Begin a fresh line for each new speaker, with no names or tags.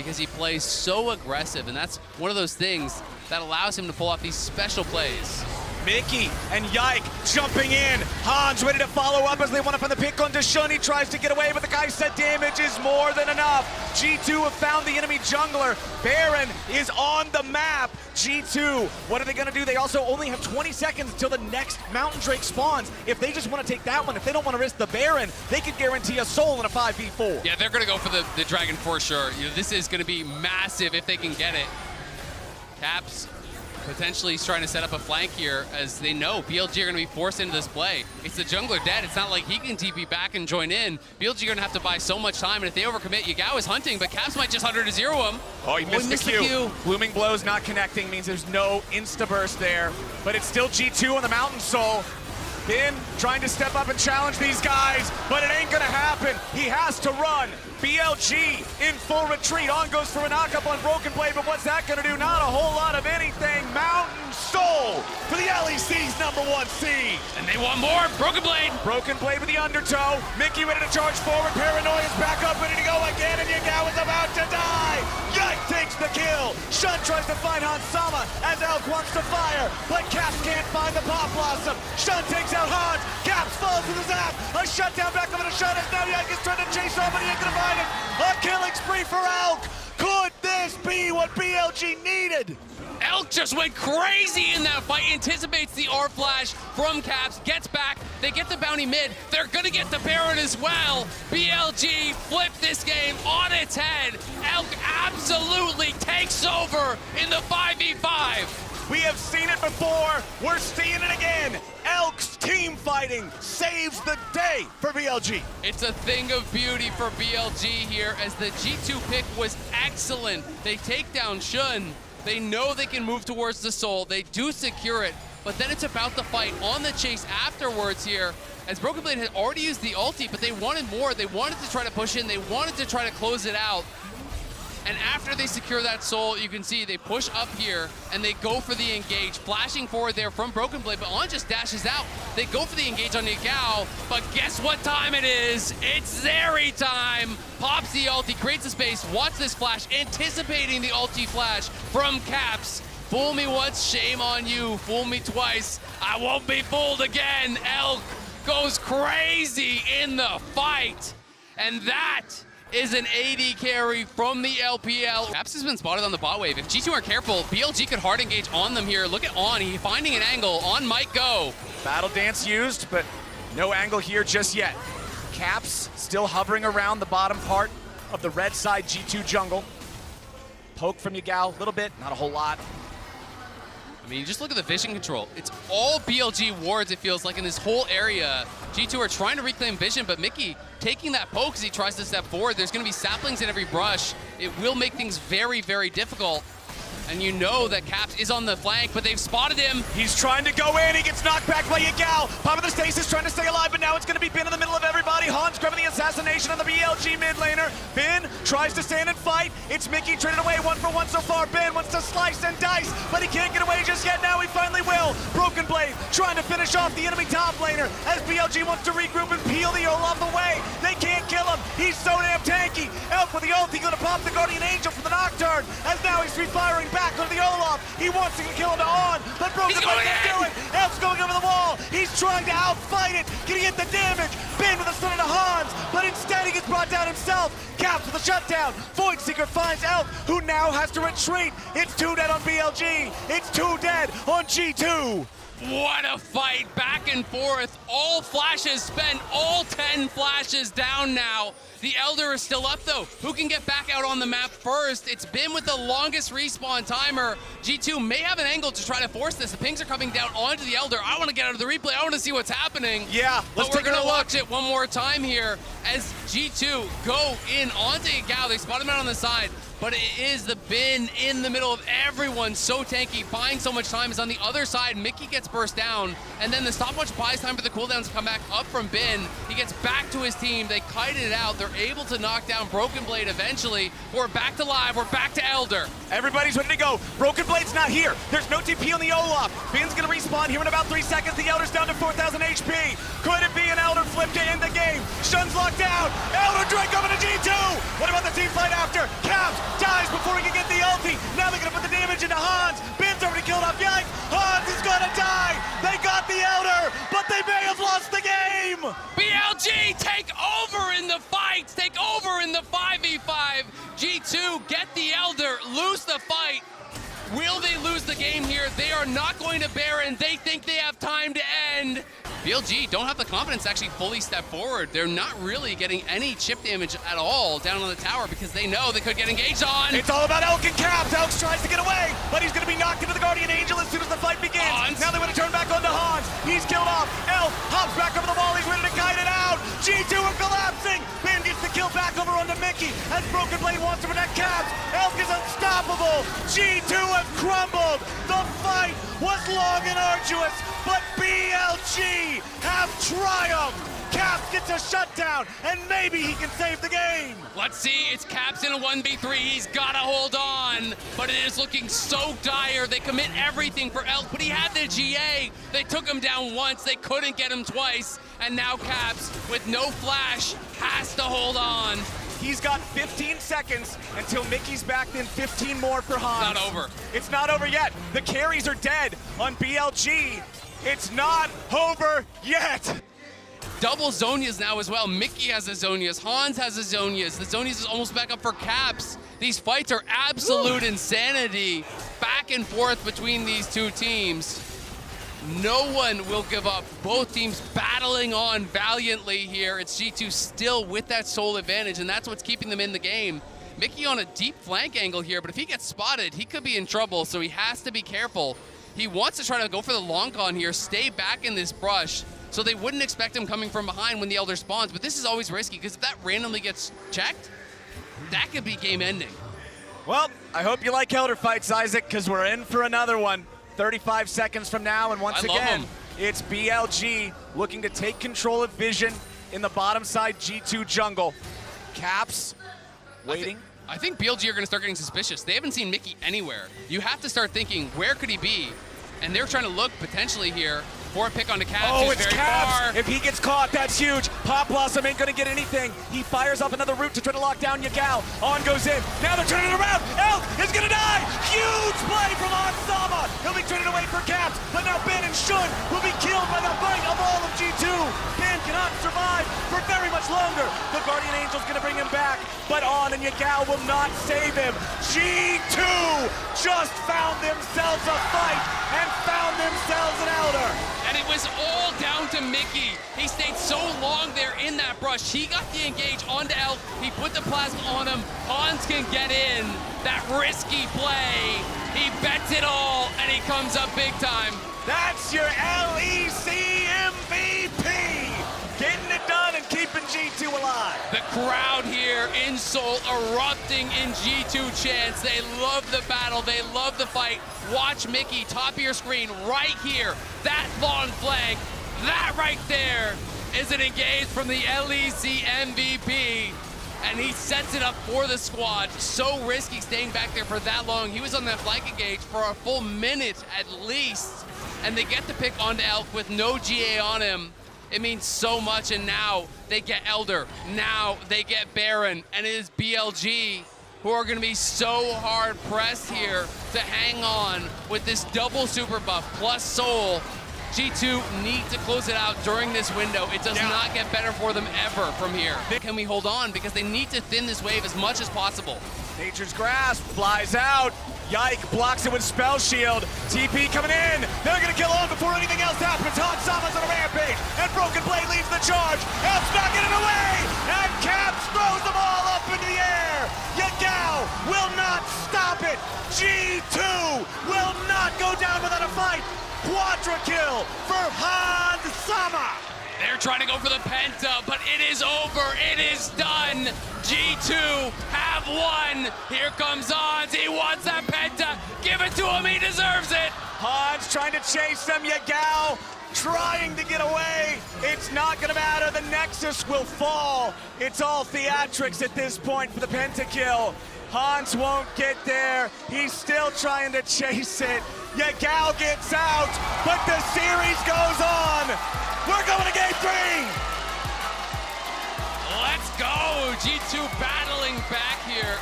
because he plays so aggressive, and that's one of those things that allows him to pull off these special plays.
Mickey and Yike jumping in. Hans ready to follow up as they want up on the pick onto Shun. He tries to get away, but the guy said damage is more than enough. G2 have found the enemy jungler. Baron is on the map. G2, what are they going to do? They also only have 20 seconds until the next Mountain Drake spawns. If they just want to take that one, if they don't want to risk the Baron, they could guarantee a soul in a 5v4.
Yeah, they're going to go for the Dragon for sure. This is going to be massive if they can get it. Caps potentially trying to set up a flank here, as they know BLG are going to be forced into this play. It's the jungler dead. It's not like he can TP back and join in. BLG are going to have to buy so much time, and if they overcommit, Yagao is hunting, but Caps might just 100 to 0 him.
Oh, he missed the Q. Blooming Blows not connecting means there's no insta-burst there, but it's still G2 on the Mountain Soul. Bin trying to step up and challenge these guys, but it ain't gonna happen. He has to run. BLG in full retreat. On goes for a knockup on Broken Blade, but what's that gonna do? Not a whole lot of anything. Mountain Soul for the LEC's #1 seed.
And they want more. Broken Blade.
Broken Blade with the undertow. Mickey ready to charge forward. Paranoia is back up, ready to go again, and Yagao is about to die. Yike takes the kill. Shun tries to find Hansama as Elk wants to fire, but Caps can't find the Pop Blossom. Shun takes out Hans. Caps falls to the zap. A shutdown back over to Shun as now Yike is trying to chase off, but he ain't gonna find him. A killing spree for Elk. Could this be what BLG needed?
Elk just went crazy in that fight, anticipates the R flash from Caps, gets back, they get the bounty mid, they're gonna get the Baron as well. BLG flipped this game on its head. Elk absolutely takes over in the 5v5.
We have seen it before, we're seeing it again. Elk's team fighting saves the day for BLG.
It's a thing of beauty for BLG here, as the G2 pick was excellent. They take down Shun. They know they can move towards the soul. They do secure it, but then it's about the fight on the chase afterwards here, as Broken Blade had already used the ulti, but they wanted more. They wanted to try to push in. They wanted to try to close it out. And after they secure that soul, you can see they push up here and they go for the engage. Flashing forward there from Broken Blade, but On just dashes out. They go for the engage on Yagao, but guess what time it is? It's Zeri time. Pops the ulti, creates the space. Watch this flash, anticipating the ulti flash from Caps. Fool me once, shame on you. Fool me twice, I won't be fooled again. Elk goes crazy in the fight. And that is an AD carry from the LPL. Caps has been spotted on the bot wave. If G2 aren't careful, BLG could hard engage on them here. Look at On, he finding an angle. On might go.
Battle Dance used, but no angle here just yet. Caps still hovering around the bottom part of the red side G2 jungle. Poke from Yagao, a little bit, not a whole lot.
I mean, just look at the vision control. It's all BLG wards, it feels like, in this whole area. G2 are trying to reclaim vision, but Mickey taking that poke as he tries to step forward. There's going to be saplings in every brush. It will make things very, very difficult. And you know that Caps is on the flank, but they've spotted him.
He's trying to go in, he gets knocked back by Yagao. Pop of the stasis trying to stay alive, but now it's going to be Bin in the middle of everybody. Hans grabbing the assassination on the BLG mid laner. Bin tries to stand and fight. It's Mickey traded away 1-for-1 so far. Bin wants to slice and dice, but he can't get away just yet. Now he finally will. Broken Blade trying to finish off the enemy top laner as BLG wants to regroup and peel the Olaf away. They can't kill him. He's so damn tanky. Elk with the ult, he's going to pop the Guardian Angel from the Nocturne as now he's refiring back onto the Olaf. He wants to kill him to On, but Broken Blade can't do it. Elf's going over the wall. He's trying to outfight it. Can he get the damage? Bin with a stun into Hans, but instead he gets brought down himself. Caps with a shutdown. Void Seeker finds Elf, who now has to retreat. It's 2 dead on BLG. It's 2 dead on G2.
What a fight, back and forth. All flashes spent, all 10 flashes down now. The Elder is still up though. Who can get back out on the map first? It's Bim with the longest respawn timer. G2 may have an angle to try to force this. The pings are coming down onto the Elder. I want to get out of the replay. I want to see what's happening.
Yeah,
but we're going to watch it one more time here as G2 go in onto Yagao. They spot him out on the side. But it is the Bin in the middle of everyone. So tanky, buying so much time is on the other side. Mickey gets burst down, and then the stopwatch buys time for the cooldowns to come back up from Bin. He gets back to his team. They kite it out. They're able to knock down Broken Blade eventually. We're back to live. We're back to Elder.
Everybody's ready to go. Broken Blade's not here. There's no TP on the Olaf. Bin's going to respawn here in about 3 seconds. The Elder's down to 4,000 HP. Could it be an Elder flip to end the game? Shun's locked down. Elder Drake over to G2. What about the team fight after? Caps dies
take over in the 5v5. G2 get the Elder, lose the fight. Will they lose the game here? They are not going to Baron. They think they have time to end. BLG don't have the confidence to actually fully step forward. They're not really getting any chip damage at all down on the tower because they know they could get engaged on.
It's all about Elk and Caps. Elk tries to get away, but he's going to be knocked into the Guardian Angel as soon as the fight begins.
Hans.
Now they want to turn back onto Hans. He's killed off. Elk hops back over the wall. He's ready to kite it out. G2 are collapsing. Ben gets the kill back over onto Mickey as Broken Blade wants to protect Caps. Elk is unstoppable. G2 have crumbled. The fight was long and arduous, but BLG have triumphed. Caps gets a shutdown, and maybe he can save the game.
Let's see, it's Caps in a 1v3. He's gotta hold on, but it is looking so dire. They commit everything for Elk, but he had the GA. They took him down once, they couldn't get him twice, and now Caps, with no flash, has to hold on.
He's got 15 seconds until Mickey's back, then 15 more for Hans.
It's not over.
It's not over yet. The carries are dead on BLG. It's not over yet.
Double Zonias now as well. Mickey has a Zonias, Hans has a Zonias. The Zonias is almost back up for Caps. These fights are absolute insanity. Back and forth between these two teams. No one will give up. Both teams battling on valiantly here. It's G2 still with that soul advantage, and that's what's keeping them in the game. Mickey on a deep flank angle here, but if he gets spotted, he could be in trouble, so he has to be careful. He wants to try to go for the long con here, stay back in this brush, so they wouldn't expect him coming from behind when the Elder spawns, but this is always risky, because if that randomly gets checked, that could be game ending.
Well, I hope you like Elder fights, Isaac, because we're in for another one. 35 seconds from now, and once again, it's BLG looking to take control of Vision in the bottom side G2 jungle. Caps waiting.
I think BLG are going to start getting suspicious. They haven't seen Mickey anywhere. You have to start thinking, where could he be? And they're trying to look potentially here for a pick onto Caps.
Oh,
it's
very
Caps.
Far. If he gets caught, that's huge. Pop Blossom ain't gonna get anything. He fires up another route to try to lock down Yagao. On goes in. Now they're turning it around. Elk is gonna die. Huge play from Onsama. He'll be traded away for Caps, but now Ben and Shun will be killed by the might of all of G2. Ben cannot survive for very much longer. The Guardian Angel's gonna bring him back, but On and Yagao will not save him. G2 just found themselves a fight and found themselves an Elder.
And it was all down to Mickey. He stayed so long there in that brush. He got the engage onto Elk. He put the plasma on him. Hans can get in. That risky play. He bets it all, and he comes up big time.
That's your LEC MVP. Getting it done and keeping G2 alive.
The crowd here in Seoul erupting in G2 chants. They love the battle. They love the fight. Watch Mickey, top of your screen, right here. That long flank, that right there is an engage from the LEC MVP. And he sets it up for the squad. So risky staying back there for that long. He was on that flank engage for a full minute at least. And they get the pick onto Elk with no GA on him. It means so much, and now they get Elder. Now they get Baron, and it is BLG who are going to be so hard pressed here to hang on with this double super buff plus soul. G2 need to close it out during this window. It does not get better for them ever from here. Can we hold on? Because they need to thin this wave as much as possible.
Nature's Grasp flies out. Yike blocks it with Spell Shield. TP coming in. They're going to kill on before anything else happens. Hansama's on a rampage, and Broken Blade leads the charge. Elf's knocking it away, and Caps throws them all up into the air. Yagao will not stop it. G2 will not go down without a fight. Quadra kill for Hansama.
They're trying to go for the Penta, but it is over. It is done. G2 have won. Here comes Hans. He wants that Penta. Give it to him. He deserves it.
Hans trying to chase them. Yagao trying to get away. It's not going to matter. The Nexus will fall. It's all theatrics at this point for the Pentakill. Hans won't get there. He's still trying to chase it. Yagao gets out, but the series goes on. We're going to game 3.
Let's go. G2 battling back here.